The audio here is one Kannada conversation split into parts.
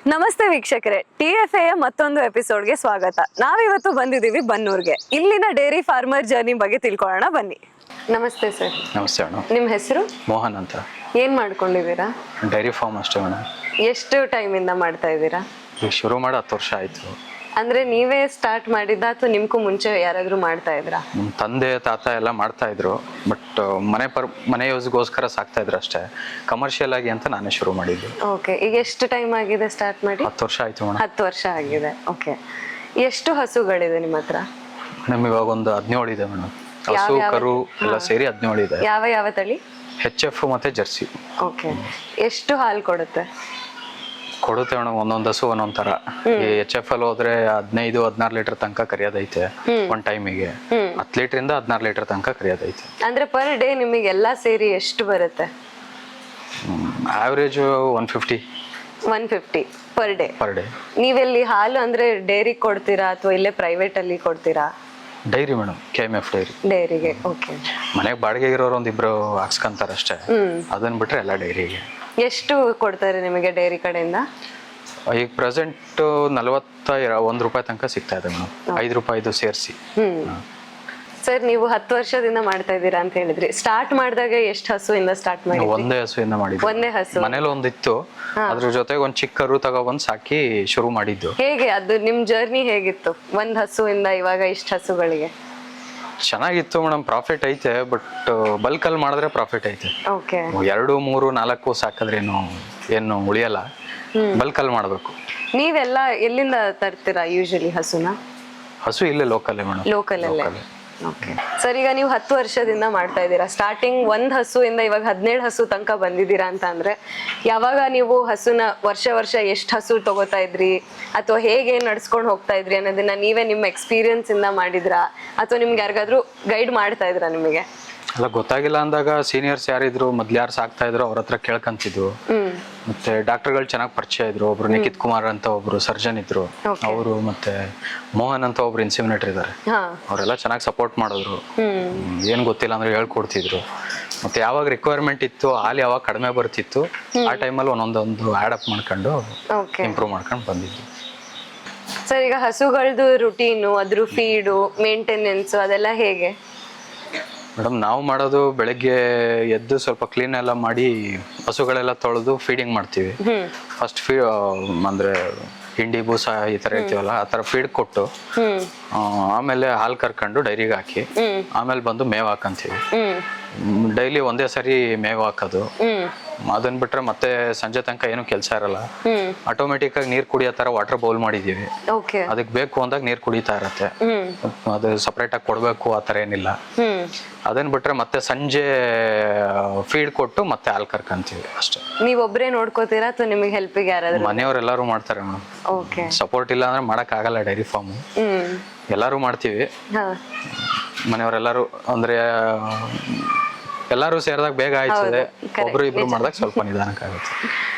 ನಮಸ್ತೆ ವೀಕ್ಷಕರೇ, TFA ಮತ್ತೊಂದು ಎಪಿಸೋಡ್ಗೆ ಸ್ವಾಗತ. ನಾವಿವತ್ತು ಬಂದಿದ್ದೀವಿ ಬನ್ನೂರ್ಗೆ. ಇಲ್ಲಿನ ಡೈರಿ ಫಾರ್ಮರ್ ಜರ್ನಿ ಬಗ್ಗೆ ತಿಳ್ಕೊಳ್ಳೋಣ ಬನ್ನಿ. ನಮಸ್ತೆ ಸರ್. ನಮಸ್ತೆ ಮೇಡಮ್. ನಿಮ್ಮ ಹೆಸರು? ಮೋಹನ್ ಅಂತ. ಏನ್ ಮಾಡ್ಕೊಂಡಿದ್ದೀರಾ? ಡೈರಿ ಫಾರ್ಮ್ ಅಷ್ಟೇ ಮೇಡಮ್. ಎಷ್ಟು ಟೈಮ್ ಇಂದ ಮಾಡ್ತಾ ಇದ್ದೀರಾ? ಈಗ ಶುರು ಮಾಡಿ 10 ವರ್ಷ ಆಯ್ತು. ಅಂದ್ರೆ ನೀವೇ ಸ್ಟಾರ್ಟ್ ಮಾಡಿದ್ದ ಅಥವಾ ನಿಮ್ಗೂ ಮುಂಚೆ ಯಾರಾದ್ರೂ ಮಾಡ್ತಾ ಇದ್ರಾ? ನಮ್ಮ ತಂದೆ ತಾತ ಎಲ್ಲ ಮಾಡ್ತಾ ಇದ್ರು, ಬಟ್ ಮನೆ ಯೂಸ್ಗೋಸ್ಕರ ಸಾಕ್ತಾ ಇದ್ರು ಅಷ್ಟೇ. ಕಮರ್ಷಿಯಲ್ ಆಗಿ ಅಂತ ನಾನೇ ಶುರು ಮಾಡಿದ್ದು. ಓಕೆ, ಈಗ ಎಷ್ಟು ಟೈಮ್ ಆಗಿದೆ ಸ್ಟಾರ್ಟ್ ಮಾಡಿ? 10 ವರ್ಷ ಆಯ್ತು ಮೇಡಮ್. 10 ವರ್ಷ ಆಗಿದೆ. ಓಕೆ, ಎಷ್ಟು ಹಸುಗಳಿದೆ ನಿಮ್ಮ ಹತ್ರ? ಮೇಡಮ್ ಇವಾಗ ಒಂದು 17 ಇದೆ ಮೇಡಮ್. ಹಸು ಕರು ಎಲ್ಲ ಸೇರಿ 17 ಇದೆ. ಯಾವ ಯಾವ ತಳಿ? HF ಮತ್ತೆ ಜರ್ಸಿ. ಓಕೆ, ಎಷ್ಟು ಹಾಲು ಕೊಡುತ್ತೆ? ಕೊಡುತ್ತೆ ಮೇಡಮ್, ಒಂದೊಂದು ಹಸು ಒಂದೊಂದ್ ತರ. ಈ HF ಅಲ್ಲಿ ಹೋದ್ರೆ 15-16 ಲೀಟರ್ ತನಕ ಕರಿಯೋದೈತೆ ಒಂದ್ ಟೈಮಿಗೆ. 10 ಲೀಟರ್ 16 ಲೀಟರ್ ತನಕ ಕರಿಯೋದೈತೆ. ಅಂದ್ರೆ ಪರ್ ಡೇ ನಿಮಗೆ ಎಲ್ಲಾ ಸೇರಿ ಎಷ್ಟು ಬರುತ್ತೆ? Average 150 per day. ನೀವೆಲ್ಲಿ ಹಾಲು ಅಂದ್ರೆ ಡೈರಿ ಕೊಡ್ತೀರಾ ಅಥವಾ ಇಲ್ಲೇ ಪ್ರೈವೇಟ್ ಅಲ್ಲಿ ಕೊಡ್ತೀರಾ? Dairy madam, KMF dairy. ಡೈರಿಗೆ. ಓಕೆ. ಮನೆಗೆ ಬಾಡಿಗೆ ಇರೋರು ಒಂದಿಬ್ರು ಹಾಕ್ಸ್ಕೊಂತಾರ ಅಷ್ಟೇ. ಅದನ್ನ ಬಿಟ್ರೆ ಎಲ್ಲ ಡೈರಿಗೆ. ಎಷ್ಟು ಕೊಡ್ತಾರೆ ನಿಮಗೆ ಡೈರಿ ಕಡೆಯಿಂದ? ಈಗ ಪ್ರೆಸೆಂಟ್ 41 ರೂಪಾಯಿ ತನಕ ಸಿಗ್ತಾ ಇದೆ ಮೇಡಮ್, 5 ರೂಪಾಯಿದು ಸೇರಿಸಿ. ಸರ್, ನೀವು 10 ವರ್ಷದಿಂದ ಮಾಡ್ತಾ ಇದ್ದೀರಾ ಅಂತ ಹೇಳಿದ್ರಿ. ಸ್ಟಾರ್ಟ್ ಮಾಡಿದಾಗ ಎಷ್ಟು ಹಸುವಿಂದ ಸ್ಟಾರ್ಟ್ ಮಾಡಿ? ಒಂದೇ ಹಸುವಿಂದ ಮಾಡಿದ್ದು. ಒಂದೇ ಹಸು? ಮನೇಲಿ ಒಂದಿತ್ತು, ಅದ್ರ ಜೊತೆಗೆ ಒಂದ್ ಚಿಕ್ಕ ಕರು ತಗೊಬಂದ್ ಸಾಕಿ ಶುರು ಮಾಡಿದ್ದು. ಹೇಗೆ ಅದು ನಿಮ್ ಜರ್ನಿ ಹೇಗಿತ್ತು? ಒಂದ್ ಹಸುವಿಂದ ಇವಾಗ ಇಷ್ಟ ಹಸುಗಳಿಗೆ? ಚೆನ್ನಾಗಿತ್ತು ಮೇಡಮ್, ಪ್ರಾಫಿಟ್ ಐತೆ. ಬಟ್ ಬಲ್ಕ್ ಅಲ್ಲಿ ಮಾಡಿದ್ರೆ ಪ್ರಾಫಿಟ್ ಐತೆ. ಓಕೆ. 2, 3, 4 ಸಾಕಿದ್ರೇನು ಏನು ಉಳಿಯಲ್ಲ. ಬಲ್ಕ್ ಅಲ್ಲಿ ಮಾಡ್ಬೇಕು. ನೀವೆಲ್ಲ ಎಲ್ಲಿಂದ ತರ್ತೀರಾ ಯೂಶಲಿ ಹಸುನ? ಹಸು ಇಲ್ಲೇ ಲೋಕಲ್ ಮೇಡಮ್. ಲೋಕಲ್ ಅಲ್ಲೇ. ಓಕೆ ಸರ್, ಈಗ ನೀವು 10 ವರ್ಷದಿಂದ ಮಾಡ್ತಾ ಇದ್ದೀರಾ. ಸ್ಟಾರ್ಟಿಂಗ್ ಒಂದ್ ಹಸುವಿಂದ ಇವಾಗ 17 ಹಸು ತನಕ ಬಂದಿದ್ದೀರಾ ಅಂತ ಅಂದ್ರೆ, ಯಾವಾಗ ನೀವು ಹಸುನ ವರ್ಷ ಎಷ್ಟು ಹಸು ತಗೋತಾ ಇದ್ರಿ ಅಥವಾ ಹೇಗೆ ನಡ್ಸ್ಕೊಂಡು ಹೋಗ್ತಾ ಇದ್ರಿ ಅನ್ನೋದನ್ನ ನೀವೇ ನಿಮ್ಮ ಎಕ್ಸ್ಪೀರಿಯನ್ಸ್ ಇಂದ ಮಾಡಿದ್ರಾ ಅಥವಾ ನಿಮ್ಗೆ ಯಾರಿಗಾದ್ರೂ ಗೈಡ್ ಮಾಡ್ತಾ ಇದ್ರಾ? ನಿಮಗೆ ಅಲ್ಲ, ಗೊತ್ತಾಗಿಲ್ಲ ಅಂದಾಗ ಸೀನಿಯರ್ಸ್ ಯಾರಿದ್ರು, ಮೊದ್ಲು ಯಾರು ಸಾಕ್ತಾ ಇದ್ರು ಅವ್ರ ಹತ್ರ ಕೇಳ್ಕಂತಿದ್ವು. ಮತ್ತೆ ಡಾಕ್ಟರ್ಗಳು ಚೆನ್ನಾಗಿ ಪರಿಚಯ ಇದ್ರು. ಒಬ್ರು ನಿಖಿತ್ ಕುಮಾರ್ ಅಂತ ಒಬ್ರು ಸರ್ಜನ್ ಇದ್ರು, ಅವರು ಮತ್ತೆ ಮೋಹನ್ ಅಂತ ಒಬ್ರು ಇನ್ಸಿಮಿನೇಟರ್ ಇದಾರೆ. ಅವರೆಲ್ಲ ಚೆನ್ನಾಗಿ ಸಪೋರ್ಟ್ ಮಾಡಿದ್ರು. ಏನ್ ಗೊತ್ತಿಲ್ಲ ಅಂದ್ರೆ ಹೇಳ್ಕೊಡ್ತಿದ್ರು. ಮತ್ತೆ ಯಾವಾಗ ರಿಕ್ವೈರ್ಮೆಂಟ್ ಇತ್ತು, ಹಾಲು ಯಾವಾಗ ಕಡಿಮೆ ಬರ್ತಿತ್ತು, ಆ ಟೈಮಲ್ಲಿ ಒಂದೊಂದು ಆಡ್ ಅಪ್ ಮಾಡ್ಕೊಂಡು ಇಂಪ್ರೂವ್ ಮಾಡ್ಕೊಂಡು ಬಂದಿದ್ವಿ. ಸರ್, ಈಗ ಹಸುಗಳದ್ದು ರುಟೀನು, ಅದ್ರ ಫೀಡು, ಮೇಂಟೆನೆನ್ಸ್ ಅದೆಲ್ಲ ಹೇಗೆ? ಮೇಡಮ್, ನಾವು ಮಾಡೋದು ಬೆಳಗ್ಗೆ ಎದ್ದು ಸ್ವಲ್ಪ ಕ್ಲೀನ್ ಎಲ್ಲ ಮಾಡಿ ಹಸುಗಳೆಲ್ಲ ತೊಳೆದು ಫೀಡಿಂಗ್ ಮಾಡ್ತೀವಿ. ಫಸ್ಟ್ ಅಂದ್ರೆ ಹಿಂಡಿ ಬೂಸ ಈ ತರ ಇರ್ತೀವಲ್ಲ, ಆ ತರ ಫೀಡ್ ಕೊಟ್ಟು ಆಮೇಲೆ ಹಾಲು ಕರ್ಕೊಂಡು ಡೈರಿಗೆ ಹಾಕಿ ಆಮೇಲೆ ಬಂದು ಮೇವ್ ಹಾಕಂತೀವಿ. ಡೈಲಿ ಒಂದೇ ಸರಿ ಮೇವ್ ಹಾಕೋದು. ಅದನ್ನ ಬಿಟ್ರೆ ಮತ್ತೆ ಸಂಜೆ ತನಕ ಏನು ಕೆಲಸ ಇರಲ್ಲ. ಆಟೋಮೆಟಿಕ್ ಆಗಿ ನೀರ್ ಕುಡಿಯೋ ತರ ವಾಟರ್ ಬೌಲ್ ಮಾಡಿದೀವಿ. ಅದಕ್ಕೆ ಬೇಕು ಅಂದಾಗ ನೀರ್ ಕುಡಿತಾ ಇರತ್ತೆ. ಅದು ಸಪರೇಟ್ ಆಗಿ ಕೊಡ್ಬೇಕು ಆ ತರ ಏನಿಲ್ಲ. ಅದನ್ನ ಬಿಟ್ರೆ ಮತ್ತೆ ಸಂಜೆ ಫೀಡ್ ಕೊಟ್ಟು ಮತ್ತೆ ಹಾಲು ಕರ್ಕಂತೀವಿ ಅಷ್ಟೇ. ನೀವೊಬ್ರೇ ನೋಡ್ಕೋತೀರಾ ಅಥವಾ ನಿಮಗೆ ಹೆಲ್ಪಿಗೆ ಯಾರಾದ್ರೂ? ಮನೆಯವರೆಲ್ಲರೂ ಮಾಡ್ತಾರೆ ಮೇಡಮ್. ಸಪೋರ್ಟ್ ಇಲ್ಲ ಅಂದ್ರೆ ಮಾಡಕ್ ಆಗಲ್ಲ ಡೈರಿ ಫಾರ್ಮ್. ಎಲ್ಲಾರು ಮಾಡ್ತೀವಿ. ಮನೆಯವರೆಲ್ಲರೂ ಅಂದ್ರೆ ಎಲ್ಲಾರು ಸೇರಿದಾಗ ಬೇಗ ಆಯ್ತದೆ. ಒಬ್ರು ಇಬ್ರು ಮಾಡಿದಾಗ ಸ್ವಲ್ಪ ನಿಧಾನಕ್ಕಾಗುತ್ತೆ.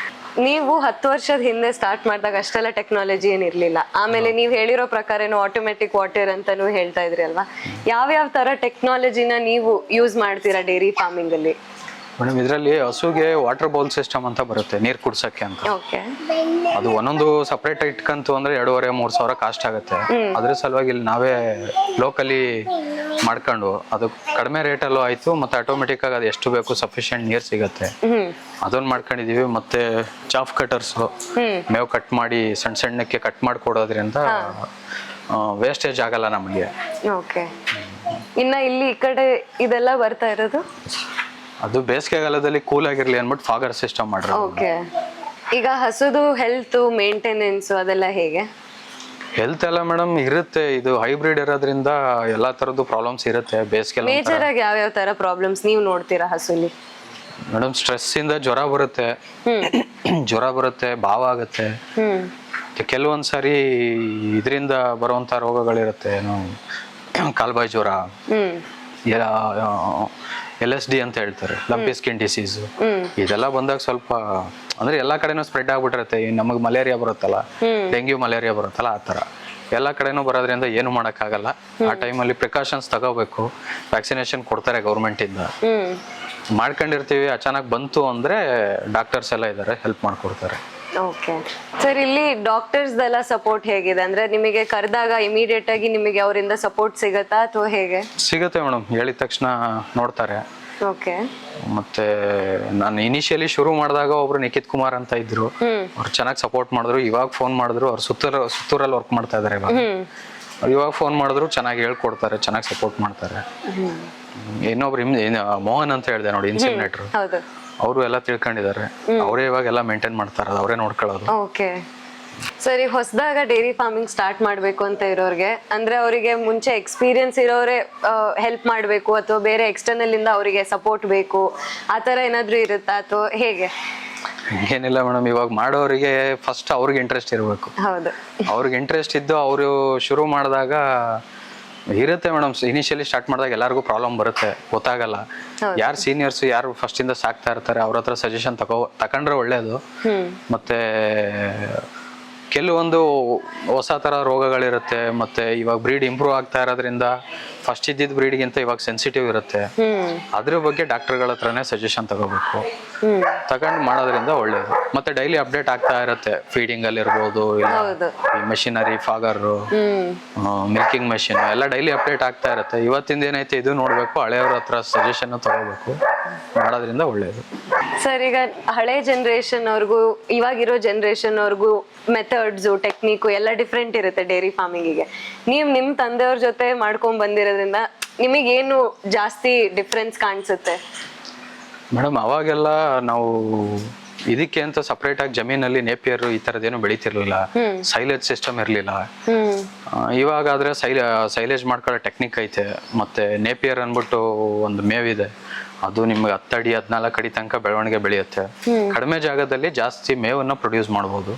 ನೀವು 10 ವರ್ಷದ ಹಿಂದೆ ಸ್ಟಾರ್ಟ್ ಮಾಡಿದಾಗ ಅಷ್ಟೆಲ್ಲ ಟೆಕ್ನಾಲಜಿ ಏನಿರ್ಲಿಲ್ಲ. ಆಮೇಲೆ ನೀವ್ ಹೇಳಿರೋ ಪ್ರಕಾರ ಆಟೋಮೆಟಿಕ್ ವಾಟರ್ ಅಂತಾನು ಹೇಳ್ತಾ ಇದ್ರಿ ಅಲ್ವಾ? ಯಾವ ತರ ಟೆಕ್ನಾಲಜಿನ ನೀವು ಯೂಸ್ ಮಾಡ್ತೀರಾ ಡೈರಿ ಫಾರ್ಮಿಂಗ್ ಅಲ್ಲಿ? ಮೇಡಮ್, ಇದರಲ್ಲಿ ಹಸುಗೆ ವಾಟರ್ ಬೌಲ್ ಸಿಸ್ಟಮ್ ಅಂತ ಬರುತ್ತೆ, ನೀರ್ ಕುಡ್ಸಕ್ಕೆ ಅಂತ. ಅದು ಒಂದೊಂದು ಸಪರೇಟ್ ಇಟ್ಕಂತು ಅಂದ್ರೆ 2,500-3 ಸಾವಿರ ಕಾಸ್ಟ್ ಆಗುತ್ತೆ. ಅದ್ರ ಸಲುವಾಗಿ ಇಲ್ಲಿ ನಾವೇ ಲೋಕಲಿ ಮಾಡ್ಕೊಂಡು ಅದು ಕಡಿಮೆ ರೇಟಲ್ಲೂ ಆಯ್ತು, ಮತ್ತೆ ಆಟೋಮೆಟಿಕ್ ಆಗಿ ಅದು ಎಷ್ಟು ಬೇಕು ಸಫಿಶಿಯಂಟ್ ನೀರ್ ಸಿಗತ್ತೆ. ಅದನ್ನ ಮಾಡ್ಕೊಂಡಿದೀವಿ. ಮತ್ತೆ ಚಾಫ್ ಕಟರ್ಸ್ ಮೇವು ಕಟ್ ಮಾಡಿ ಸಣ್ಣಕ್ಕೆ ಕಟ್ ಮಾಡ್ಕೊಡೋದ್ರಿಂದ ವೇಸ್ಟೇಜ್ ಆಗಲ್ಲ ನಮಗೆ. ಇನ್ನ ಇಲ್ಲಿ ಈ ಕಡೆ ಇದೆಲ್ಲ ಬರ್ತಾ ಇರೋದು, ಅದು ಬೇಸಿಗೆಗಾಲದಲ್ಲಿ ಕೂಲ್ ಆಗಿರ್ಲಿ ಅನ್ಬಿಟ್ಟು ಫಾಗರ್ ಸಿಸ್ಟಮ್ ಮಾಡ್ರಿ. ಈಗ ಹಸುದು ಹೆಲ್ತ್ ಮೇಂಟೆನೆನ್ಸ್ ಅದೆಲ್ಲ ಹೇಗೆ? ಹೆಲ್ತ್ ಎಲ್ಲ ಮೇಡಮ್ ಇರುತ್ತೆ. ಇದು ಹೈಬ್ರಿಡ್ ಇರೋದ್ರಿಂದ ಎಲ್ಲಾ ತರದ್ದು ಪ್ರಾಬ್ಲಮ್ಸ್ ಇರುತ್ತೆ. ಬೇಸಿಗೆ ಮೇಜರ್ ಆಗಿ ಯಾವ ತರ ಪ್ರಾಬ್ಲಮ್ಸ್ ನೀವು ನೋಡ್ತೀರಾ ಹಸುಲಿ? ಮೇಡಮ್, ಸ್ಟ್ರೆಸ್ ಇಂದ ಜ್ವರ ಬರುತ್ತೆ, ಭಾವ ಆಗುತ್ತೆ. ಕೆಲವೊಂದ್ಸರಿ ಇದರಿಂದ ಬರುವಂತ ರೋಗಗಳಿರುತ್ತೆ. ಏನು ಕಾಲ್ಬಾಯಿ ಜ್ವರ, LSD ಅಂತ ಹೇಳ್ತಾರೆ, ಲಂಪಿ ಸ್ಕಿನ್ ಡಿಸೀಸ್. ಇದೆಲ್ಲ ಬಂದಾಗ ಸ್ವಲ್ಪ ಅಂದ್ರೆ ಎಲ್ಲಾ ಕಡೆನೂ ಸ್ಪ್ರೆಡ್ ಆಗ್ಬಿಟ್ಟಿರುತ್ತೆ. ನಮಗ್ ಮಲೇರಿಯಾ ಬರುತ್ತಲ್ಲ, ಡೆಂಗ್ಯೂ ಮಲೇರಿಯಾ ಬರುತ್ತಲ್ಲ, ಆ ತರ ಎಲ್ಲಾ ಕಡೆನೂ ಬರೋದ್ರಿಂದ ಏನು ಮಾಡಕ್ ಆಗಲ್ಲ. ಆ ಟೈಮಲ್ಲಿ ಪ್ರಿಕಾಷನ್ಸ್ ತಗೋಬೇಕು. ವ್ಯಾಕ್ಸಿನೇಷನ್ ಕೊಡ್ತಾರೆ ಗೌರ್ಮೆಂಟ್ ಇಂದ. ಮಾಡ್ಕೊಂಡಿರ್ತೀವಿ. ಅಚಾನಕ್ ಬಂತು ಅಂದ್ರೆ ಡಾಕ್ಟರ್ಸ್ ಎಲ್ಲ ಇದಾರೆ, ಹೆಲ್ಪ್ ಮಾಡ್ಕೊಡ್ತಾರೆ. ಓಕೆ ಸರ್, ಇಲ್ಲಿ ಡಾಕ್ಟರ್ಸ್ದೆಲ್ಲ ಸಪೋರ್ಟ್ ಹೇಗಿದೆ? ಅಂದ್ರೆ ನಿಮಗೆ ಕರೆದಾಗ ಇಮಿಡಿಯೇಟ್ ಆಗಿ ನಿಮಗೆ ಅವರಿಂದ ಸಪೋರ್ಟ್ ಸಿಗತ್ತಾ ಅಥವಾ ಹೇಗೆ? ಸಿಗುತ್ತೆ ಮೇಡಮ್, ಹೇಳಿದ ತಕ್ಷಣ ನೋಡ್ತಾರೆ. ಓಕೆ. ಮತ್ತೆ ನಾನು ಇನಿಷಿಯಲಿ ಶುರು ಮಾಡಿದಾಗ ಒಬ್ರು ನಿಖಿತ್ ಕುಮಾರ್ ಅಂತ ಇದ್ರು, ಅವ್ರು ಚೆನ್ನಾಗಿ ಸಪೋರ್ಟ್ ಮಾಡಿದ್ರು. ಇವಾಗ ಫೋನ್ ಮಾಡಿದ್ರು, ಅವ್ರು ಸುತ್ತೂರಲ್ಲಿ ವರ್ಕ್ ಮಾಡ್ತಾ ಇದಾರೆ ಇವಾಗ ಫೋನ್ ಮಾಡಿದ್ರು ಚೆನ್ನಾಗಿ ಹೇಳ್ಕೊಡ್ತಾರೆ, ಚೆನ್ನಾಗಿ ಸಪೋರ್ಟ್ ಮಾಡ್ತಾರೆ. ಇನ್ನೊಬ್ರು ಮೋಹನ್ ಅಂತ ಹೇಳಿದೆ ನೋಡಿ, ಇನ್ಸಿಮಿನೇಟರ್, ಅವರು ಎಲ್ಲ ತಿಳ್ಕೊಂಡಿದ್ದಾರೆ. ಅವರೇ ಇವಾಗ ಎಲ್ಲ ಮೇಂಟೈನ್ ಮಾಡ್ತಾರೆ, ಅವರೇ ನೋಡ್ಕೊಳ್ಳೋದು. ಓಕೆ ಸರ್, ಈಗ ಹೊಸದಾಗ ಡೈರಿ ಫಾರ್ಮಿಂಗ್ ಸ್ಟಾರ್ಟ್ ಮಾಡಬೇಕು ಅಂತ ಇರೋರಿಗೆ, ಅಂದ್ರೆ ಅವರಿಗೆ ಮುಂಚೆ ಎಕ್ಸ್ಪೀರಿಯನ್ಸ್ ಇರೋರೆ ಹೆಲ್ಪ್ ಮಾಡಬೇಕು ಅಥವಾ ಬೇರೆ ಎಕ್ಸ್ಟರ್ನಲ್ ಇಂದ ಅವರಿಗೆ ಸಪೋರ್ಟ್ ಬೇಕು, ಆ ಥರ ಏನಾದರೂ ಇರುತ್ತಾ ಅಥವಾ ಹೇಗೆ? ಏನಿಲ್ಲ ಮೇಡಮ್, ಇವಾಗ ಮಾಡೋರಿಗೆ ಫಸ್ಟ್ ಅವ್ರಿಗೆ ಇಂಟ್ರೆಸ್ಟ್ ಇರಬೇಕು. ಹೌದು, ಅವ್ರಿಗೆ ಇಂಟ್ರೆಸ್ಟ್ ಇದ್ದು ಅವರು ಶುರು ಮಾಡಿದಾಗ ಇರುತ್ತೆ ಮೇಡಮ್. ಇನಿಷಿಯಲಿ ಸ್ಟಾರ್ಟ್ ಮಾಡಿದಾಗ ಎಲ್ಲರಿಗೂ ಪ್ರಾಬ್ಲಮ್ ಬರುತ್ತೆ, ಗೊತ್ತಾಗಲ್ಲ. ಯಾರು ಸೀನಿಯರ್ಸ್, ಯಾರು ಫಸ್ಟ್ ಇಂದ ಸಾಕ್ತಾ ಇರ್ತಾರೆ, ಅವ್ರ ಹತ್ರ ಸಜೆಷನ್ ತಗೊಂಡ್ರೆ ಒಳ್ಳೇದು. ಮತ್ತೆ ಕೆಲವೊಂದು ಹೊಸ ಥರ ರೋಗಗಳಿರುತ್ತೆ. ಮತ್ತೆ ಇವಾಗ ಬ್ರೀಡ್ ಇಂಪ್ರೂವ್ ಆಗ್ತಾ ಇರೋದ್ರಿಂದ ಫಸ್ಟ್ ಇದ್ದಿದ್ದ ಬ್ರೀಡ್ಗಿಂತ ಇವಾಗ ಸೆನ್ಸಿಟಿವ್ ಇರುತ್ತೆ. ಅದ್ರ ಬಗ್ಗೆ ಡಾಕ್ಟರ್ಗಳ ಹತ್ರನೇ ಸಜೆಷನ್ ತಗೋಬೇಕು, ತಗೊಂಡು ಮಾಡೋದ್ರಿಂದ ಒಳ್ಳೇದು. ಮತ್ತೆ ಡೈಲಿ ಅಪ್ಡೇಟ್ ಆಗ್ತಾ ಇರುತ್ತೆ, ಫೀಡಿಂಗ್ ಅಲ್ಲಿ ಇರ್ಬೋದು, ಈ ಮೆಷಿನರಿ, ಫಾಗರು, ಮಿಲ್ಕಿಂಗ್ ಮೆಷಿನ್ ಎಲ್ಲ ಡೈಲಿ ಅಪ್ಡೇಟ್ ಆಗ್ತಾ ಇರುತ್ತೆ. ಇವತ್ತಿಂದ ಏನೈತೆ ಇದು ನೋಡ್ಬೇಕು, ಹಳೆಯವ್ರ ಹತ್ರ ಸಜೆಷನ್ ತಗೋಬೇಕು, ಮಾಡೋದ್ರಿಂದ ಒಳ್ಳೇದು. ಸರ್, ಈಗ ಹಳೆ ಜನರೇಷನ್ ಅವ್ರಿಗೂ ಇವಾಗಿರೋ ಜನರೇಷನ್ ಅವ್ರಿಗೂ ಮೆಥಡ್ಸು, ಟೆಕ್ನಿಕು ಎಲ್ಲ ಡಿಫ್ರೆಂಟ್ ಇರುತ್ತೆ ಡೈರಿ ಫಾರ್ಮಿಂಗಿಗೆ. ನೀವು ನಿಮ್ಮ ತಂದೆಯವ್ರ ಜೊತೆ ಮಾಡ್ಕೊಂಡ್ ಬಂದಿರೋದ್ರಿಂದ ನಿಮಗೇನು ಜಾಸ್ತಿ ಡಿಫ್ರೆನ್ಸ್ ಕಾಣಿಸುತ್ತೆ? ಮೇಡಮ್, ಅವಾಗೆಲ್ಲ ನಾವು ಇದಕ್ಕೆ ಅಂತ ಸಪ್ರೇಟ್ ಆಗಿ ಜಮೀನಲ್ಲಿ ನೇಪಿಯರ್ ಈ ತರದೇನು ಬೆಳಿತಿರ್ಲಿಲ್ಲ, ಸೈಲೇಜ್ ಸಿಸ್ಟಮ್ ಇರ್ಲಿಲ್ಲ. ಇವಾಗಾದ್ರೆ ಸೈಲೇಜ್ ಮಾಡ್ಕೊಳ್ಳೋ ಟೆಕ್ನಿಕ್ ಐತೆ. ಮತ್ತೆ ನೇಪಿಯರ್ ಅನ್ಬಿಟ್ಟು ಒಂದು ಮೇವಿದೆ, ಅದು ನಿಮ್ಗೆ 10 ಅಡಿ 14 ಅಡಿ ತನಕ ಬೆಳವಣಿಗೆ ಬೆಳೆಯುತ್ತೆ. ಕಡಿಮೆ ಜಾಗದಲ್ಲಿ ಜಾಸ್ತಿ ಮೇವನ್ನ ಪ್ರೊಡ್ಯೂಸ್ ಮಾಡ್ಬೋದು.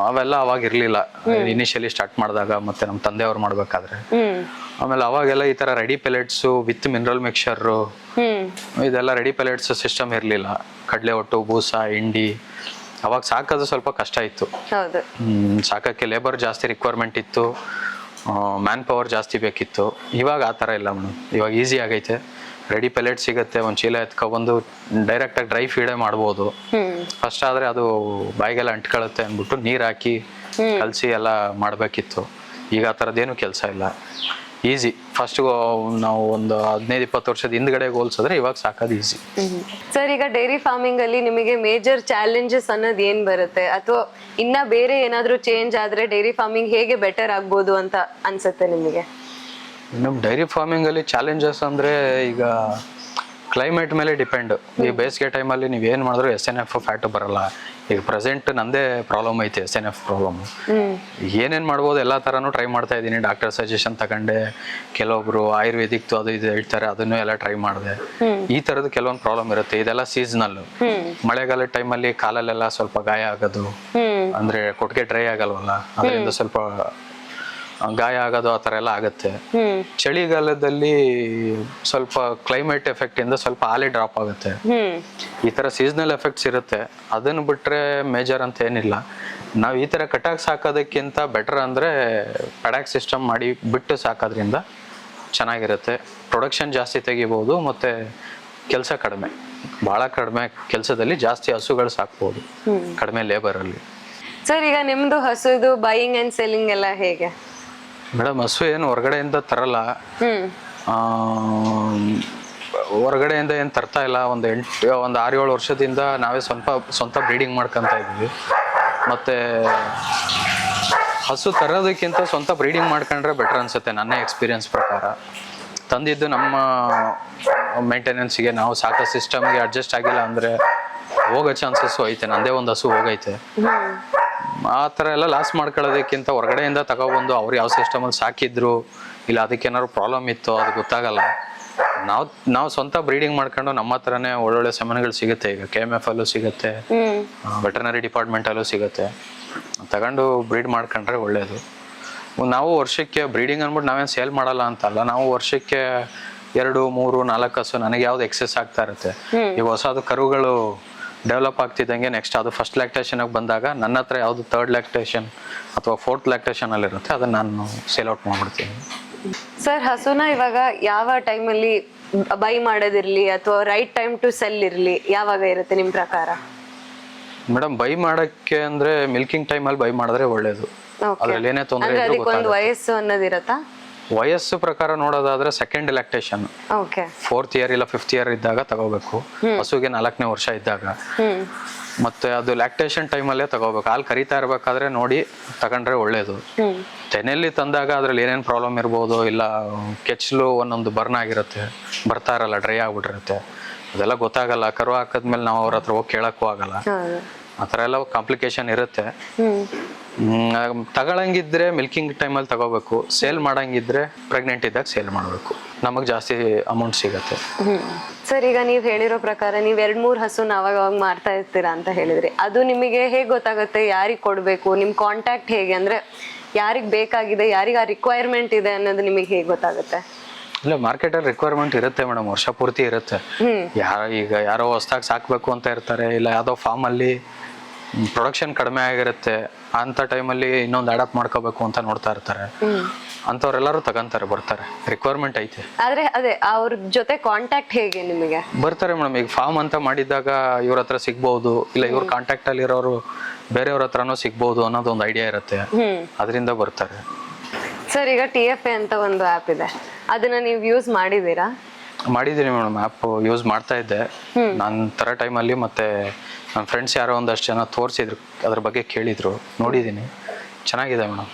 ಅವೆಲ್ಲ ಅವಾಗ ಇರ್ಲಿಲ್ಲ ಇನಿಷಿಯಲಿ ಸ್ಟಾರ್ಟ್ ಮಾಡಿದಾಗ, ಮತ್ತೆ ನಮ್ಮ ತಂದೆಯವ್ರು ಮಾಡ್ಬೇಕಾದ್ರೆ. ಆಮೇಲೆ ಅವಾಗೆಲ್ಲ ಈ ತರ ready pellets with mineral mixture, ಇದೆಲ್ಲ ರೆಡಿ ಪೆಲೆಟ್ಸ್ ಸಿಸ್ಟಮ್ ಇರ್ಲಿಲ್ಲ. ಕಡಲೆ ಒಟ್ಟು, ಬೂಸ, ಹಿಂಡಿ ಅವಾಗ ಸಾಕೋದು ಸ್ವಲ್ಪ ಕಷ್ಟ ಇತ್ತು. ಸಾಕಕ್ಕೆ ಲೇಬರ್ ಜಾಸ್ತಿ ರಿಕ್ವೈರ್ಮೆಂಟ್ ಇತ್ತು, ಮ್ಯಾನ್ ಪವರ್ ಜಾಸ್ತಿ ಬೇಕಿತ್ತು. ಇವಾಗ ಆ ಥರ ಇಲ್ಲ ಮೇಡಮ್, ಇವಾಗ ಈಸಿ ಆಗೈತೆ. ರೆಡಿ ಪೆಲೆಟ್ ಸಿಗುತ್ತೆ, ಒಂದು ಚೀಲ ಎತ್ಕೊಬಂದು ಡೈರೆಕ್ಟ್ ಆಗಿ ಡ್ರೈ ಫೀಡೇ ಮಾಡ್ಬೋದು. ಫಸ್ಟ್ ಆದ್ರೆ ಅದು ಬಾಯಿಗೆಲ್ಲ ಅಂಟ್ಕೊಳ್ಳುತ್ತೆ ಅಂದ್ಬಿಟ್ಟು ನೀರ್ ಹಾಕಿ ಕಲಸಿ ಎಲ್ಲ ಮಾಡ್ಬೇಕಿತ್ತು. ಈಗ ಆ ಥರದ್ದೇನು ಕೆಲಸ ಇಲ್ಲ, ಈಸಿ. ಫಸ್ಟ್ ನಾವು ಒಂದು 15-20 ವರ್ಷದ ಹಿಂದ್ಗಡೆ ಹೋಲ್ಸಿದ್ರೆ ಇವಾಗ ಸಾಕೋದು ಈಸಿ. ಸರ್, ಈಗ ಡೈರಿ ಫಾರ್ಮಿಂಗ್ ಅಲ್ಲಿ ನಿಮಗೆ ಮೇಜರ್ ಚಾಲೆಂಜಸ್ ಅನ್ನೋದು ಏನ್ ಬರುತ್ತೆ, ಅಥವಾ ಇನ್ನ ಬೇರೆ ಏನಾದ್ರೂ ಚೇಂಜ್ ಆದ್ರೆ ಡೈರಿ ಫಾರ್ಮಿಂಗ್ ಹೇಗೆ ಬೆಟರ್ ಆಗ್ಬೋದು ಅಂತ ಅನ್ಸುತ್ತೆ ನಿಮಗೆ? ನಮ್ಮ ಡೈರಿ ಫಾರ್ಮಿಂಗ್ ಅಲ್ಲಿ ಚಾಲೆಂಜಸ್ ಅಂದ್ರೆ ಈಗ ಕ್ಲೈಮೇಟ್ ಮೇಲೆ ಡಿಪೆಂಡ್. ಈ ಬೇಸಿಗೆ ಟೈಮಲ್ಲಿ ನೀವು ಏನು ಮಾಡಿದ್ರು SNF ಫ್ಯಾಟ್ ಬರಲ್ಲ. ಈಗ ಪ್ರೆಸೆಂಟ್ ನಂದೇ ಪ್ರಾಬ್ಲಮ್ ಐತೆ, SNF ಪ್ರಾಬ್ಲಮ್. ಏನೇನು ಮಾಡ್ಬೋದು ಎಲ್ಲ ಥರನೂ ಟ್ರೈ ಮಾಡ್ತಾ ಇದ್ದೀನಿ. ಡಾಕ್ಟರ್ ಸಜೆಷನ್ ತಗೊಂಡೆ, ಕೆಲವೊಬ್ರು ಆಯುರ್ವೇದಿಕ್ತು ಅದು ಇದು ಹೇಳ್ತಾರೆ, ಅದನ್ನು ಎಲ್ಲ ಟ್ರೈ ಮಾಡಿದೆ. ಈ ಥರದ್ದು ಕೆಲವೊಂದು ಪ್ರಾಬ್ಲಮ್ ಇರುತ್ತೆ. ಇದೆಲ್ಲ ಸೀಸನಲ್. ಮಳೆಗಾಲದ ಟೈಮಲ್ಲಿ ಕಾಲಲ್ಲೆಲ್ಲ ಸ್ವಲ್ಪ ಗಾಯ ಆಗೋದು, ಅಂದ್ರೆ ಕೊಟ್ಟಿಗೆ ಡ್ರೈ ಆಗಲ್ವಲ್ಲ, ಅದರಿಂದ ಸ್ವಲ್ಪ ಗಾಯ ಆಗೋದು ಆ ಥರ ಎಲ್ಲ ಆಗುತ್ತೆ. ಚಳಿಗಾಲದಲ್ಲಿ ಸ್ವಲ್ಪ ಕ್ಲೈಮೇಟ್ ಎಫೆಕ್ಟ್ ಇಂದ ಸ್ವಲ್ಪ ಹಾಲಿ ಡ್ರಾಪ್ ಆಗುತ್ತೆ. ಈ ತರ ಸೀಸನಲ್ ಎಫೆಕ್ಟ್ಸ್ ಇರುತ್ತೆ. ಅದನ್ನು ಬಿಟ್ರೆ ಮೇಜರ್ ಅಂತ ಏನಿಲ್ಲ. ನಾವು ಈ ತರ ಕಟಾಕ್ ಸಾಕೋದಕ್ಕಿಂತ ಬೆಟರ್ ಅಂದ್ರೆ ಪೆಡಾಕ್ ಸಿಸ್ಟಮ್ ಮಾಡಿ ಬಿಟ್ಟು ಸಾಕೋದ್ರಿಂದ ಚೆನ್ನಾಗಿರುತ್ತೆ. ಪ್ರೊಡಕ್ಷನ್ ಜಾಸ್ತಿ ತೆಗಿಬಹುದು, ಮತ್ತೆ ಕೆಲಸ ಕಡಿಮೆ, ಬಹಳ ಕಡಿಮೆ ಕೆಲಸದಲ್ಲಿ ಜಾಸ್ತಿ ಹಸುಗಳು ಸಾಕ್ಬೋದು, ಕಡಿಮೆ ಲೇಬರ್ ಅಲ್ಲಿ. ಸರ್, ಈಗ ನಿಮ್ದು ಹಸುದು ಬೈಯಿಂಗ್ ಅಂಡ್ ಸೆಲ್ಲಿಂಗ್ ಎಲ್ಲ ಹೇಗೆ? ಮೇಡಮ್, ಹಸು ಏನು ಹೊರಗಡೆಯಿಂದ ತರಲ್ಲ, ಹೊರಗಡೆಯಿಂದ ಏನು ತರ್ತಾ ಇಲ್ಲ. ಒಂದು 6-7 ವರ್ಷದಿಂದ ನಾವೇ ಸ್ವಂತ ಬ್ರೀಡಿಂಗ್ ಮಾಡ್ಕೊಂತ ಇದ್ವಿ. ಮತ್ತೆ ಹಸು ತರೋದಕ್ಕಿಂತ ಸ್ವಂತ ಬ್ರೀಡಿಂಗ್ ಮಾಡ್ಕೊಂಡ್ರೆ ಬೆಟರ್ ಅನ್ಸುತ್ತೆ ನನ್ನ ಎಕ್ಸ್ಪೀರಿಯನ್ಸ್ ಪ್ರಕಾರ. ತಂದಿದ್ದು ನಮ್ಮ ಮೇಂಟೆನೆನ್ಸ್ಗೆ, ನಾವು ಸಾಕೋ ಸಿಸ್ಟಮ್ಗೆ ಅಡ್ಜಸ್ಟ್ ಆಗಿಲ್ಲ ಅಂದ್ರೆ ಹೋಗೋ ಚಾನ್ಸಸ್ಸು ಐತೆ. ನಂದೇ ಒಂದು ಹಸು ಹೋಗೈತೆ. ಆ ಥರ ಎಲ್ಲ ಲಾಸ್ ಮಾಡ್ಕೊಳ್ಳೋದಕ್ಕಿಂತ ಹೊರಗಡೆಯಿಂದ ತಗೊಬಂದು ಅವ್ರು ಯಾವ ಸಿಸ್ಟಮಲ್ಲಿ ಸಾಕಿದ್ರು, ಇಲ್ಲ ಅದಕ್ಕೇನಾದ್ರು ಪ್ರಾಬ್ಲಮ್ ಇತ್ತು ಅದು ಗೊತ್ತಾಗಲ್ಲ. ನಾವು ಸ್ವಂತ ಬ್ರೀಡಿಂಗ್ ಮಾಡ್ಕೊಂಡು ನಮ್ಮ ಹತ್ರನೇ ಒಳ್ಳೊಳ್ಳೆ ಸೆಮೆನ್ಗಳು ಸಿಗುತ್ತೆ. ಈಗ KMF ಅಲ್ಲೂ ಸಿಗುತ್ತೆ, ವೆಟರ್ನರಿ ಡಿಪಾರ್ಟ್ಮೆಂಟ್ ಅಲ್ಲೂ ಸಿಗುತ್ತೆ. ತಗೊಂಡು ಬ್ರೀಡ್ ಮಾಡ್ಕೊಂಡ್ರೆ ಒಳ್ಳೇದು. ನಾವು ವರ್ಷಕ್ಕೆ ಬ್ರೀಡಿಂಗ್ ಅಂದ್ಬಿಟ್ಟು ನಾವೇನು ಸೇಲ್ ಮಾಡಲ್ಲ ಅಂತಲ್ಲ, ನಾವು ವರ್ಷಕ್ಕೆ 2, 3, 4 ಹಸು ನನಗೆ ಯಾವ್ದು ಎಕ್ಸೆಸ್ ಆಗ್ತಾ ಇರುತ್ತೆ. ಈಗ ಹೊಸದು ಕರುಗಳು ಡೆವಲಪ್ ಆಗ್ತಿದ್ದಂಗೆ ನೆಕ್ಸ್ಟ್ ಅದು ಫಸ್ಟ್ ಲ್ಯಾಕ್ಟೇಷನ್ ಬಂದಾಗ ನನ್ನ ಹತ್ರ ಯಾವುದು 3rd ಲ್ಯಾಕ್ಟೇಷನ್ ಅಥವಾ 4th ಲ್ಯಾಕ್ಟೇಷನ್ ಅಲ್ಲಿ ಇರುತ್ತೆ, ಅದನ್ನ ನಾನು ಸೇಲ್ ಔಟ್ ಮಾಡ್ಬಿಡ್ತೀನಿ. ಸರ್, ಹಸುನ ಇವಾಗ ಯಾವ ಟೈಮಲ್ಲಿ ಬೈ ಮಾಡೋದಿರ್ಲಿ ಅಥವಾ ರೈಟ್ ಟೈಮ್ ಟು ಸೆಲ್ ಇರ್ಲಿ, ಯಾವಾಗ ಇರುತ್ತೆ ನಿಮ್ ಪ್ರಕಾರ? ಮೇಡಮ್ ಬೈ ಮಾಡಕ್ಕೆ ಅಂದ್ರೆ ಮಿಲ್ಕಿಂಗ್ ಟೈಮಲ್ಲಿ ಬೈ ಮಾಡಿದ್ರೆ ಒಳ್ಳೇದು. ಓಕೆ ಅದ್ರಲ್ಲಿ ಏನೇ ತೊಂದರೆ ಅಂದ್ರೆ ಇದ್ರೂ ಅದಕ್ಕೊಂದು ವಯಸ್ಸು ಅನ್ನೋದಿರತ್ತಾ? ವಯಸ್ಸು ಪ್ರಕಾರ ನೋಡೋದಾದ್ರೆ second lactation okay 4th year ಇಲ್ಲ 5th ಇಯರ್ ಇದ್ದಾಗ ತಗೋಬೇಕು. ಹಸುಗೆ 4ನೇ ವರ್ಷ ಇದ್ದಾಗ. ಮತ್ತೆ ಅದು ಲ್ಯಾಕ್ಟೇಷನ್ ಟೈಮಲ್ಲೇ ತಗೋಬೇಕು. ಹಾಲು ಕರಿತಾ ಇರ್ಬೇಕಾದ್ರೆ ನೋಡಿ ತಗೊಂಡ್ರೆ ಒಳ್ಳೇದು. ತೆನೆಯಲ್ಲಿ ತಂದಾಗ ಅದ್ರಲ್ಲಿ ಏನೇನು ಪ್ರಾಬ್ಲಮ್ ಇರ್ಬೋದು, ಇಲ್ಲ ಕೆಚ್ಚಲು ಒಂದೊಂದು ಬರ್ನ್ ಆಗಿರುತ್ತೆ, ಬರ್ತಾ ಇರಲ್ಲ, ಡ್ರೈ ಆಗ್ಬಿಟ್ಟಿರುತ್ತೆ, ಅದೆಲ್ಲ ಗೊತ್ತಾಗಲ್ಲ. ಕರು ಹಾಕಿದ್ಮೇಲೆ ನಾವು ಅವ್ರ ಹತ್ರ ಹೋಗಿ ಕೇಳಕ್ಕೂ ಆಗಲ್ಲ. ಆ ಥರ ಎಲ್ಲ ಕಾಂಪ್ಲಿಕೇಶನ್ ಇರುತ್ತೆ. ತಗೊಳಂಗಿದ್ರೆ ಮಿಲ್ಕಿಂಗ್ ಟೈಮಲ್ಲಿ ತಗೋಬೇಕು. ಸೇಲ್ ಮಾಡಂಗಿದ್ರೆ ಪ್ರೆಗ್ನೆಂಟ್ ಇದ್ದಾಗ ಸೇಲ್ ಮಾಡಬೇಕು, ನಮಗೆ ಜಾಸ್ತಿ ಅಮೌಂಟ್ ಸಿಗತ್ತೆ. ಸರ್, ಈಗ ನೀವು ಹೇಳಿರೋ ಪ್ರಕಾರ ನೀವು 2-3 ಹಸುನ ಅವಾಗ ಮಾರ್ತಾ ಇರ್ತೀರಾ ಅಂತ ಹೇಳಿದ್ರಿ. ಅದು ನಿಮಗೆ ಹೇಗೆ ಗೊತ್ತಾಗುತ್ತೆ ಯಾರಿಗೆ ಕೊಡಬೇಕು? ನಿಮ್ಮ ಕಾಂಟ್ಯಾಕ್ಟ್ ಹೇಗೆ, ಅಂದ್ರೆ ಯಾರಿಗೆ ಬೇಕಾಗಿದೆ, ಯಾರಿಗೆ ಆ ರಿಕ್ವೈರ್ಮೆಂಟ್ ಇದೆ ಅನ್ನೋದು ನಿಮಗೆ ಹೇಗೆ ಗೊತ್ತಾಗುತ್ತೆ? ಇಲ್ಲ, ಮಾರ್ಕೆಟಲ್ಲಿ ರಿಕ್ವೈರ್ಮೆಂಟ್ ಇರುತ್ತೆ ಮೇಡಮ್, ವರ್ಷ ಪೂರ್ತಿ ಇರುತ್ತೆ. ಯಾರೋ ಹೊಸ್ದಾಗಿ ಸಾಕ್ಬೇಕು ಅಂತ ಇರ್ತಾರೆ, ಇಲ್ಲ ಯಾವುದೋ ಫಾರ್ಮಲ್ಲಿ ಪ್ರೊಡಕ್ಷನ್ ಕಡಿಮೆ ಆಗಿರುತ್ತೆ, ಅಂತ ಟೈಮಲ್ಲಿ ಇನ್ನೊಂದು ಅಡಾಪ್ಟ್ ಮಾಡ್ಕೋಬೇಕು ಅಂತ ನೋಡ್ತಾ ಇರ್ತಾರೆ. ಅಂಥವ್ರೆಲ್ಲರೂ ತಗೊಂತಾರೆ, ಬರ್ತಾರೆ, ರಿಕ್ವೈರ್ಮೆಂಟ್ ಐತೆ. ಆದ್ರೆ ಅದೇ ಅವ್ರ ಜೊತೆ ಕಾಂಟ್ಯಾಕ್ಟ್ ಹೇಗೆ ನಿಮಗೆ ಬರ್ತಾರೆ ಮೇಡಮ್? ಈಗ ಫಾರ್ಮ್ ಅಂತ ಮಾಡಿದಾಗ ಇವ್ರ ಹತ್ರ ಸಿಗ್ಬಹುದು, ಇಲ್ಲ ಇವ್ರ ಕಾಂಟ್ಯಾಕ್ಟ್ ಅಲ್ಲಿ ಇರೋರು ಬೇರೆಯವ್ರ ಹತ್ರನೂ ಸಿಗ್ಬಹುದು ಅನ್ನೋದು ಒಂದು ಐಡಿಯಾ ಇರುತ್ತೆ, ಅದರಿಂದ ಬರ್ತಾರೆ. ಸರ್, ಈಗ TFA ಅಂತ ಒಂದು ಆ್ಯಪ್ ಇದೆ, ಅದನ್ನ ನೀವು ಯೂಸ್ ಮಾಡಿದ್ದೀರಾ? ಮಾಡಿದ್ದೀನಿ ಮೇಡಮ್, ಆ್ಯಪ್ ಯೂಸ್ ಮಾಡ್ತಾ ಇದ್ದೆ ನನ್ನ ಥರ ಟೈಮಲ್ಲಿ. ಮತ್ತೆ ನನ್ನ ಫ್ರೆಂಡ್ಸ್ ಯಾರೋ ಒಂದಷ್ಟು ಜನ ತೋರಿಸಿದ್ರು, ಅದ್ರ ಬಗ್ಗೆ ಕೇಳಿದ್ರು, ನೋಡಿದ್ದೀನಿ, ಚೆನ್ನಾಗಿದೆ ಮೇಡಮ್.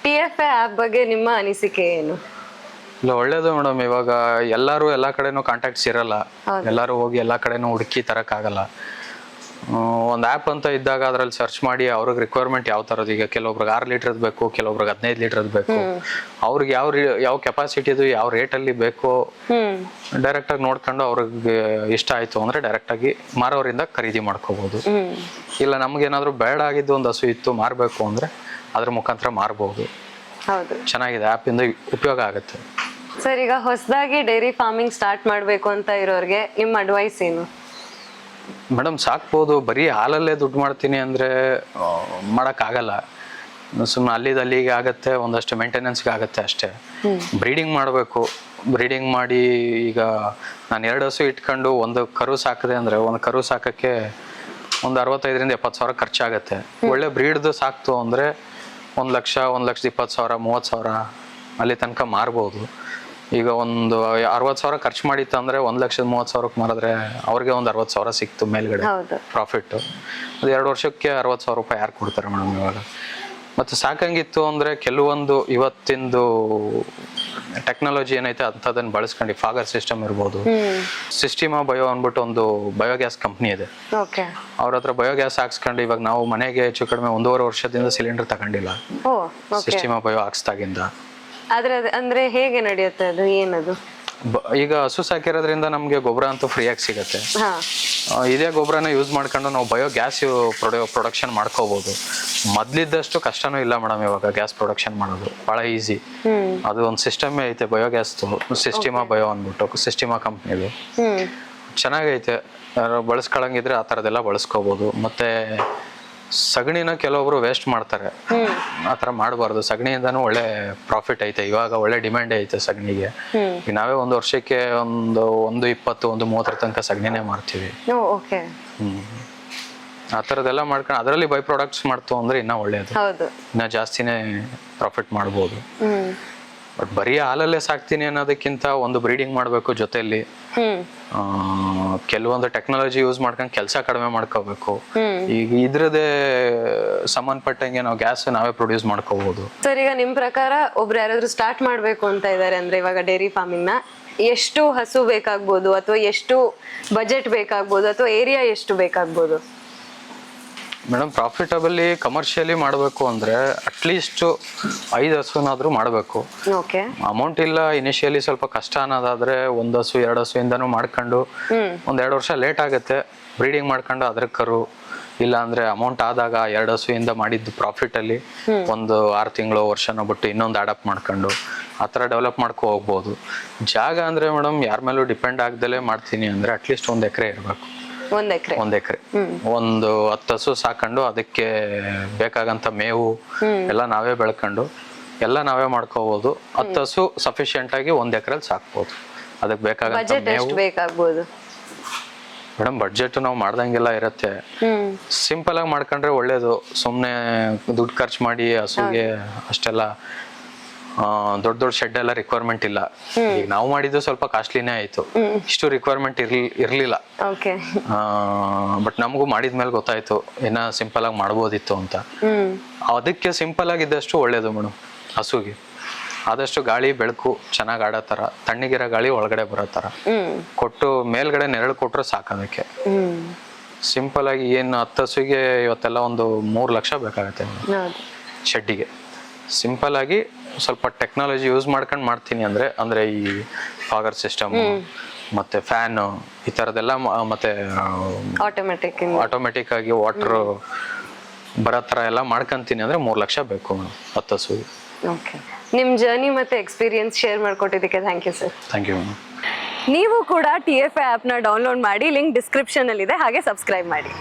TFA ಆ್ಯಪ್ ಬಗ್ಗೆ ನಿಮ್ಮ ಅನಿಸಿಕೆ ಏನು? ಇಲ್ಲ, ಒಳ್ಳೇದು ಮೇಡಮ್. ಇವಾಗ ಎಲ್ಲರೂ ಎಲ್ಲ ಕಡೆನೂ ಕಾಂಟ್ಯಾಕ್ಟ್ಸ್ ಇರಲ್ಲ, ಎಲ್ಲರೂ ಹೋಗಿ ಎಲ್ಲ ಕಡೆನೂ ಹುಡುಕಿ ತರಕ್ಕಾಗಲ್ಲ. ಒಂದು ಆ್ಯಪ್ ಅಂತ ಇದ್ದಾಗ ಅದ್ರಲ್ಲಿ ಸರ್ಚ್ ಮಾಡಿ ಅವ್ರಿಗೆ ರಿಕ್ವೈರ್ಮೆಂಟ್ ಯಾವ ಥರದ್ದು, ಈಗ ಕೆಲವೊಬ್ರಿಗೆ 6 ಲೀಟ್ರದ್ದು ಬೇಕು, ಕೆಲವೊಬ್ರಿಗೆ 15 ಲೀಟ್ರದ್ದು ಬೇಕು, ಅವ್ರಿಗೆ ಯಾವ ಕೆಪಾಸಿಟಿದು ಯಾವ ರೇಟಲ್ಲಿ ಬೇಕು ಡೈರೆಕ್ಟಾಗಿ ನೋಡ್ಕೊಂಡು ಅವ್ರಿಗೆ ಇಷ್ಟ ಆಯಿತು ಅಂದರೆ ಡೈರೆಕ್ಟಾಗಿ ಮಾರೋರಿಂದ ಖರೀದಿ ಮಾಡ್ಕೋಬೋದು. ಇಲ್ಲ ನಮಗೇನಾದರೂ ಬೇಡ ಆಗಿದ್ದು ಒಂದು ಹಸು ಇತ್ತು ಮಾರಬೇಕು ಅಂದರೆ ಅದ್ರ ಮುಖಾಂತರ ಮಾರ್ಬೋದು. ಹೌದು, ಚೆನ್ನಾಗಿದೆ, ಆ್ಯಪಿಂದ ಉಪಯೋಗ ಆಗುತ್ತೆ. ಸರ್, ಈಗ ಹೊಸದಾಗಿ ಡೈರಿ ಫಾರ್ಮಿಂಗ್ ಸ್ಟಾರ್ಟ್ ಮಾಡಬೇಕು ಅಂತ ಇರೋರಿಗೆ ನಿಮ್ಮ ಅಡ್ವೈಸ್ ಏನು? ಮೇಡಮ್, ಸಾಕ್ಬೋದು. ಬರೀ ಹಾಲಲ್ಲೇ ದುಡ್ಡು ಮಾಡ್ತೀನಿ ಅಂದರೆ ಮಾಡೋಕ್ಕಾಗಲ್ಲ. ಸುಮ್ಮನೆ ಅಲ್ಲಿಗೆ ಆಗುತ್ತೆ, ಒಂದಷ್ಟು ಮೇಂಟೆನೆನ್ಸ್ಗೆ ಆಗುತ್ತೆ ಅಷ್ಟೇ. ಬ್ರೀಡಿಂಗ್ ಮಾಡಬೇಕು. ಬ್ರೀಡಿಂಗ್ ಮಾಡಿ, ಈಗ ನಾನು 2 ಹಸು ಇಟ್ಕೊಂಡು ಒಂದು ಕರು ಸಾಕಿದೆ ಅಂದರೆ ಒಂದು ಕರು ಸಾಕೋಕ್ಕೆ ಒಂದು 65,000 ರಿಂದ 70,000 ಖರ್ಚಾಗುತ್ತೆ. ಒಳ್ಳೆ ಬ್ರೀಡ್ದು ಸಾಕ್ತು ಅಂದರೆ 1 ಲಕ್ಷ, 1,20,000, 30,000 ಅಲ್ಲಿ ತನಕ ಮಾರ್ಬೋದು. ಈಗ ಒಂದು 60,000 ಖರ್ಚು ಮಾಡಿತ್ತು ಅಂದರೆ 1,30,000 ಮಾರಿದ್ರೆ ಅವ್ರಿಗೆ ಒಂದು 60,000 ಸಿಕ್ತು ಮೇಲ್ಗಡೆ ಪ್ರಾಫಿಟ್. ಅದು 2 ವರ್ಷಕ್ಕೆ 60,000 ರೂಪಾಯಿ ಯಾರು ಕೊಡ್ತಾರೆ ಮೇಡಮ್ ಇವಾಗ? ಮತ್ತು ಸಾಕಂಗಿತ್ತು ಅಂದರೆ ಕೆಲವೊಂದು ಇವತ್ತಿಂದು ಟೆಕ್ನಾಲಜಿ ಏನೈತೆ ಅಂಥದನ್ನು ಬಳಸ್ಕೊಂಡು, ಫಾಗರ್ ಸಿಸ್ಟಮ್ ಇರ್ಬೋದು, ಸಿಸ್ಟಿಮಾ ಬಯೋ ಅಂದ್ಬಿಟ್ಟು ಒಂದು ಬಯೋಗ್ಯಾಸ್ ಕಂಪ್ನಿ ಇದೆ, ಅವ್ರ ಹತ್ರ ಬಯೋಗ್ಯಾಸ್ ಹಾಕ್ಸ್ಕೊಂಡು ಇವಾಗ ನಾವು ಮನೆಗೆ ಹೆಚ್ಚು ಕಡಿಮೆ 1.5 ವರ್ಷದಿಂದ ಸಿಲಿಂಡರ್ ತಗೊಂಡಿಲ್ಲ, ಸಿಸ್ಟಿಮಾ ಬಯೋ ಹಾಕ್ಸ್ದಾಗಿಂದ. ಆದ್ರೆ ಅಂದ್ರೆ ಹೇಗೆ ನಡೆಯುತ್ತೆ ಅದು, ಏನದು? ಈಗ ಹಸು ಸಾಕಿರೋದ್ರಿಂದ ನಮಗೆ ಗೊಬ್ಬರ ಅಂತೂ ಫ್ರೀಯಾಗಿ ಸಿಗುತ್ತೆ. ಇದೇ ಗೊಬ್ಬರನ ಯೂಸ್ ಮಾಡ್ಕೊಂಡು ನಾವು ಬಯೋಗ್ಯಾಸ್ ಪ್ರೊಡಕ್ಷನ್ ಮಾಡ್ಕೋಬಹುದು. ಮೊದ್ಲಿದ್ದಷ್ಟು ಕಷ್ಟನೂ ಇಲ್ಲ ಮೇಡಮ್ ಇವಾಗ ಗ್ಯಾಸ್ ಪ್ರೊಡಕ್ಷನ್ ಮಾಡೋದು ಬಹಳ ಈಸಿ. ಅದು ಒಂದು ಸಿಸ್ಟಮೇ ಐತೆ ಬಯೋಗ್ಯಾಸ್, ಸಿಸ್ಟಿಮಾ ಬಯೋ ಅಂದ್ಬಿಟ್ಟು, ಸಿಸ್ಟಿಮಾ ಕಂಪ್ನಿದು. ಚೆನ್ನಾಗೈತೆ, ಬಳಸ್ಕೊಳಂಗಿದ್ರೆ ಆ ಥರದ್ದೆಲ್ಲ ಬಳಸ್ಕೋಬಹುದು. ಮತ್ತೆ ಸಗಣಿನ ಕೆಲವೊಬ್ರು ವೇಸ್ಟ್ ಮಾಡ್ತಾರೆ, ಆ ಥರ ಮಾಡಬಾರ್ದು. ಸಗಣಿಯಿಂದನೂ ಒಳ್ಳೆ ಪ್ರಾಫಿಟ್ ಐತೆ, ಇವಾಗ ಒಳ್ಳೆ ಡಿಮ್ಯಾಂಡ್ ಐತೆ ಸಗಣಿಗೆ. ನಾವೇ ಒಂದು ವರ್ಷಕ್ಕೆ ಒಂದು 120, 130 ತನಕ ಸಗಣಿನೇ ಮಾಡ್ತೀವಿ. ಆ ಥರದ್ದೆಲ್ಲ ಮಾಡ್ಕೊಂಡು ಅದರಲ್ಲಿ ಬೈ ಪ್ರಾಡಕ್ಟ್ಸ್ ಮಾಡ್ತು ಅಂದ್ರೆ ಇನ್ನೂ ಒಳ್ಳೇದು, ಇನ್ನ ಜಾಸ್ತಿನೇ ಪ್ರಾಫಿಟ್ ಮಾಡ್ಬೋದು. ಬಟ್ ಬರೀ ಹಾಲಲ್ಲೇ ಸಾಕ್ತೀನಿ ಅನ್ನೋದಕ್ಕಿಂತ ಒಂದು ಬ್ರೀಡಿಂಗ್ ಮಾಡಬೇಕು ಜೊತೆಯಲ್ಲಿ. ಕೆಲವೊಂದು ಟೆಕ್ನಾಲಜಿ ಯೂಸ್ ಮಾಡ್ಕೊಂಡು ಕೆಲಸ ಕಡಿಮೆ ಮಾಡ್ಕೋಬೇಕು. ಈಗ ಇದ್ರದೇ ಸಂಬಂಧಪಟ್ಟಂಗೆ ನಾವು ಗ್ಯಾಸ್ ನಾವೇ ಪ್ರೊಡ್ಯೂಸ್ ಮಾಡ್ಕೋಬಹುದು. ಸರ್, ಈಗ ನಿಮ್ ಪ್ರಕಾರ ಒಬ್ರು ಯಾರಾದ್ರೂ ಸ್ಟಾರ್ಟ್ ಮಾಡ್ಬೇಕು ಅಂತ ಇದ್ದಾರೆ ಅಂದ್ರೆ ಇವಾಗ ಡೈರಿ ಫಾರ್ಮಿಂಗ್ ನ, ಎಷ್ಟು ಹಸು ಬೇಕಾಗ್ಬೋದು, ಅಥವಾ ಎಷ್ಟು ಬಜೆಟ್ ಬೇಕಾಗ್ಬೋದು, ಅಥವಾ ಏರಿಯಾ ಎಷ್ಟು ಬೇಕಾಗ್ಬೋದು? ಮೇಡಮ್, ಪ್ರಾಫಿಟಬಲಿ ಕಮರ್ಷಿಯಲಿ ಮಾಡಬೇಕು ಅಂದ್ರೆ ಅಟ್ಲೀಸ್ಟ್ 5 ಹಸುನಾದ್ರೂ ಮಾಡಬೇಕು. ಅಮೌಂಟ್ ಇಲ್ಲ ಇನಿಷಿಯಲಿ ಸ್ವಲ್ಪ ಕಷ್ಟ ಅನ್ನೋದಾದ್ರೆ 1 ಹಸು 2 ಹಸುಯಿಂದನೂ ಮಾಡ್ಕೊಂಡು 1-2 ವರ್ಷ ಲೇಟ್ ಆಗುತ್ತೆ. ಬ್ರೀಡಿಂಗ್ ಮಾಡ್ಕೊಂಡು ಅದ್ರ ಕರು, ಇಲ್ಲ ಅಂದ್ರೆ ಅಮೌಂಟ್ ಆದಾಗ 2 ಹಸುಯಿಂದ ಮಾಡಿದ್ದು ಪ್ರಾಫಿಟ್ ಅಲ್ಲಿ ಒಂದು 6 ತಿಂಗಳು ವರ್ಷನ ಬಿಟ್ಟು ಇನ್ನೊಂದು ಅಡಾಪ್ಟ್ ಮಾಡ್ಕೊಂಡು ಆ ಥರ ಡೆವಲಪ್ ಮಾಡ್ಕೊ ಹೋಗ್ಬೋದು. ಜಾಗ ಅಂದ್ರೆ ಮೇಡಮ್ ಯಾರ ಮೇಲೂ ಡಿಪೆಂಡ್ ಆಗ್ದಲೇ ಮಾಡ್ತೀನಿ ಅಂದ್ರೆ ಅಟ್ಲೀಸ್ಟ್ 1 ಎಕರೆ ಇರಬೇಕು. 1 ಎಕರೆ ಒಂದು 10 ಹಸು ಸಾಕೊಂಡು ಅದಕ್ಕೆ ಬೇಕಾಗಂತ ಮೇವು ಎಲ್ಲ ನಾವೇ ಬೆಳ್ಕೊಂಡು ಎಲ್ಲ ನಾವೇ ಮಾಡ್ಕೋಬಹುದು. 10 ಹಸು ಸಫಿಶಿಯೆಂಟ್ ಆಗಿ 1 ಎಕರೆಲ್ಲಿ ಸಾಕ್ಬೋದು. ಅದಕ್ಕೆ ಬೇಕಾಗಂತ ಮೇವು ಮೇಡಮ್ ಬಡ್ಜೆಟ್ ನಾವು ಮಾಡ್ದಂಗೆಲ್ಲ ಇರತ್ತೆ. ಸಿಂಪಲ್ ಆಗಿ ಮಾಡ್ಕೊಂಡ್ರೆ ಒಳ್ಳೇದು. ಸುಮ್ಮನೆ ದುಡ್ಡು ಖರ್ಚು ಮಾಡಿ ಹಸುಗೆ ಅಷ್ಟೆಲ್ಲ ದೊಡ್ಡ ದೊಡ್ಡ ಶೆಡ್ ಎಲ್ಲ ರಿಕ್ವೈರ್ಮೆಂಟ್ ಇಲ್ಲ. ಈಗ ನಾವು ಮಾಡಿದ್ದು ಸ್ವಲ್ಪ ಕಾಸ್ಟ್ಲಿನೇ ಆಯ್ತು, ಇಷ್ಟು ರಿಕ್ವೈರ್ಮೆಂಟ್ ಇರ್ಲಿಲ್ಲ. ಬಟ್ ನಮಗೂ ಮಾಡಿದ್ಮೇಲೆ ಗೊತ್ತಾಯ್ತು ಏನ ಸಿಂಪಲ್ ಆಗಿ ಮಾಡ್ಬೋದಿತ್ತು ಅಂತ. ಅದಕ್ಕೆ ಸಿಂಪಲ್ ಆಗಿದ್ದಷ್ಟು ಒಳ್ಳೇದು ಮೇಡಮ್. ಹಸುಗೆ ಆದಷ್ಟು ಗಾಳಿ ಬೆಳಕು ಚೆನ್ನಾಗಿ ಆಡೋ ತರ, ತಣ್ಣಗಿರೋ ಗಾಳಿ ಒಳಗಡೆ ಬರೋ ತರ ಕೊಟ್ಟು ಮೇಲ್ಗಡೆ ನೆರಳು ಕೊಟ್ರೆ ಸಾಕೋದಕ್ಕೆ. ಸಿಂಪಲ್ ಆಗಿ ಏನು 10 ಹಸುಗೆ ಇವತ್ತೆಲ್ಲ ಒಂದು 3 ಲಕ್ಷ ಬೇಕಾಗತ್ತೆ ಶೆಡ್ಡಿಗೆ. ಸಿಂಪಲ್ ಆಗಿ ಸ್ವಲ್ಪ ಟೆಕ್ನಾಲಜಿ ಯೂಸ್ ಮಾಡ್ಕೊಂಡು ಮಾಡ್ತೀನಿ ಅಂದ್ರೆ ಈ ಫಾಗರ್ ಸಿಸ್ಟಮ್ ಮತ್ತೆ ಫ್ಯಾನ್ ಈ ತರದೆಲ್ಲ, ಮತ್ತೆ ಆಟೋಮೆಟಿಕ್ ಆಗಿ ವಾಟರ್ ಬರೋ ತರ ಎಲ್ಲ ಮಾಡ್ಕೊಂತೀನಿ ಅಂದ್ರೆ 3 ಲಕ್ಷ ಬೇಕು 10 ಹಸುಗೆ. ಓಕೆ, ನಿಮ್ ಜರ್ನಿ ಮತ್ತೆ ಎಕ್ಸ್ಪೀರಿಯನ್ಸ್ ಶೇರ್ ಮಾಡ್ಕೊಟ್ಟಿದ್ದಕ್ಕೆ thank you sir. Thank you madam. ನೀವು ಕೂಡ TFI ಆ್ಯಪ್ನ ಡೌನ್ಲೋಡ್ ಮಾಡಿ, ಲಿಂಕ್ ಡಿಸ್ಕ್ರಿಪ್ಷನ್ ಅಲ್ಲಿ ಇದೆ, ಹಾಗೆ ಸಬ್ಸ್ಕ್ರೈಬ್ ಮಾಡಿ.